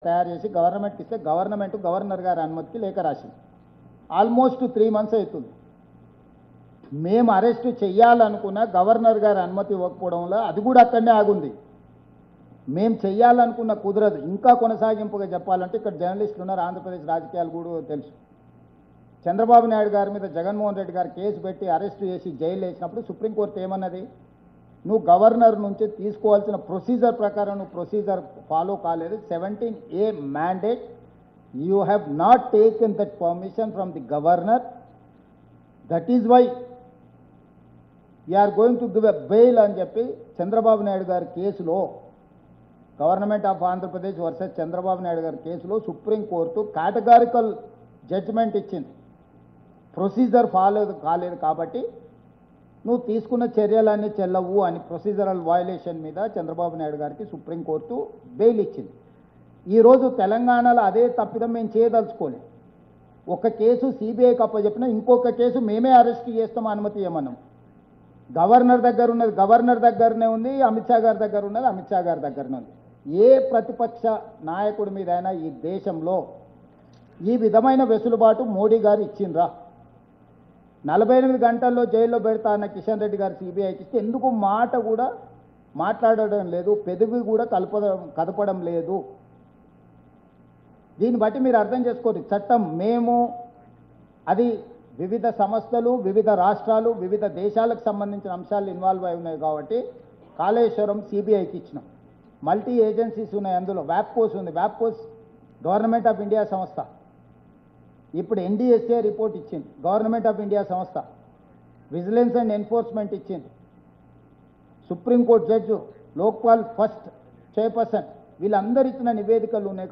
తయారు చేసి గవర్నమెంట్కి ఇస్తే గవర్నర్ గారి అనుమతికి లేఖ రాసింది. ఆల్మోస్ట్ 3 months అవుతుంది. మేము అరెస్ట్ చేయాలనుకున్న గవర్నర్ గారి అనుమతి ఇవ్వకపోవడంలో అది కూడా అక్కడనే ఆగుంది. మేము చేయాలనుకున్న కుదరదు. ఇంకా కొనసాగింపుగా చెప్పాలంటే ఇక్కడ జర్నలిస్టులు ఉన్నారు, ఆంధ్రప్రదేశ్ రాజకీయాలు కూడా తెలుసు. చంద్రబాబు నాయుడు గారి మీద జగన్మోహన్ రెడ్డి గారు కేసు పెట్టి అరెస్ట్ చేసి జైలు వేసినప్పుడు సుప్రీంకోర్టు ఏమన్నది, నువ్వు గవర్నర్ నుంచి తీసుకోవాల్సిన ప్రొసీజర్ ప్రకారం నువ్వు ప్రొసీజర్ ఫాలో కాలేదు. 17A mandate, you have not taken that permission from the governor, that is why are going to give a bail అని చెప్పి చంద్రబాబు నాయుడు గారి కేసులో, government of Andhra Pradesh versus Chandrababu Naidu గారి కేసులో సుప్రీంకోర్టు కేటగారికల్ జడ్జిమెంట్ ఇచ్చింది. ప్రొసీజర్ ఫాలో కాలేదు కాబట్టి నువ్వు తీసుకున్న చర్యలన్నీ చెల్లవు అని ప్రొసీజరల్ వయలేషన్ మీద చంద్రబాబు నాయుడు గారికి సుప్రీంకోర్టు బెయిల్ ఇచ్చింది. ఈరోజు తెలంగాణలో అదే తప్పిదం మేము చేయదలుచుకోలేదు. ఒక కేసు సిబిఐకి అప్పచెప్పినా ఇంకొక కేసు మేమే అరెస్ట్ చేస్తాం అనుమతి ఇవ్వమన్నాం. గవర్నర్ దగ్గర ఉన్నది గవర్నర్ దగ్గరనే ఉంది, అమిత్ షా గారి దగ్గర ఉన్నది అమిత్ షా గారి దగ్గరనే ఉంది. ఏ ప్రతిపక్ష నాయకుడి మీదైనా ఈ దేశంలో ఈ విధమైన వెసులుబాటు మోడీ గారు ఇచ్చిండ్రా? 48 గంటల్లో జైల్లో పెడతా అన్న కిషన్ రెడ్డి గారు సిబిఐకి ఇస్తే ఎందుకు మాట కూడా మాట్లాడడం లేదు, పెదవి కూడా కదపడం లేదు? దీన్ని బట్టి మీరు అర్థం చేసుకోండి. చట్టం మేము అది వివిధ సంస్థలు, వివిధ రాష్ట్రాలు, వివిధ దేశాలకు సంబంధించిన అంశాలు ఇన్వాల్వ్ అయి ఉన్నాయి కాబట్టి కాళేశ్వరం సిబిఐకి ఇచ్చినాం. మల్టీ ఏజెన్సీస్ ఉన్నాయి, అందులో వ్యాప్కోస్ ఉంది. వ్యాప్కోస్ గవర్నమెంట్ ఆఫ్ ఇండియా సంస్థ. ఇప్పుడు NDSA రిపోర్ట్ ఇచ్చింది, గవర్నమెంట్ ఆఫ్ ఇండియా సంస్థ. విజిలెన్స్ అండ్ ఎన్ఫోర్స్మెంట్ ఇచ్చింది. Supreme court judge, Lokpal first chairperson, వీళ్ళందరూ ఇచ్చిన నివేదికలు ఉన్నాయి.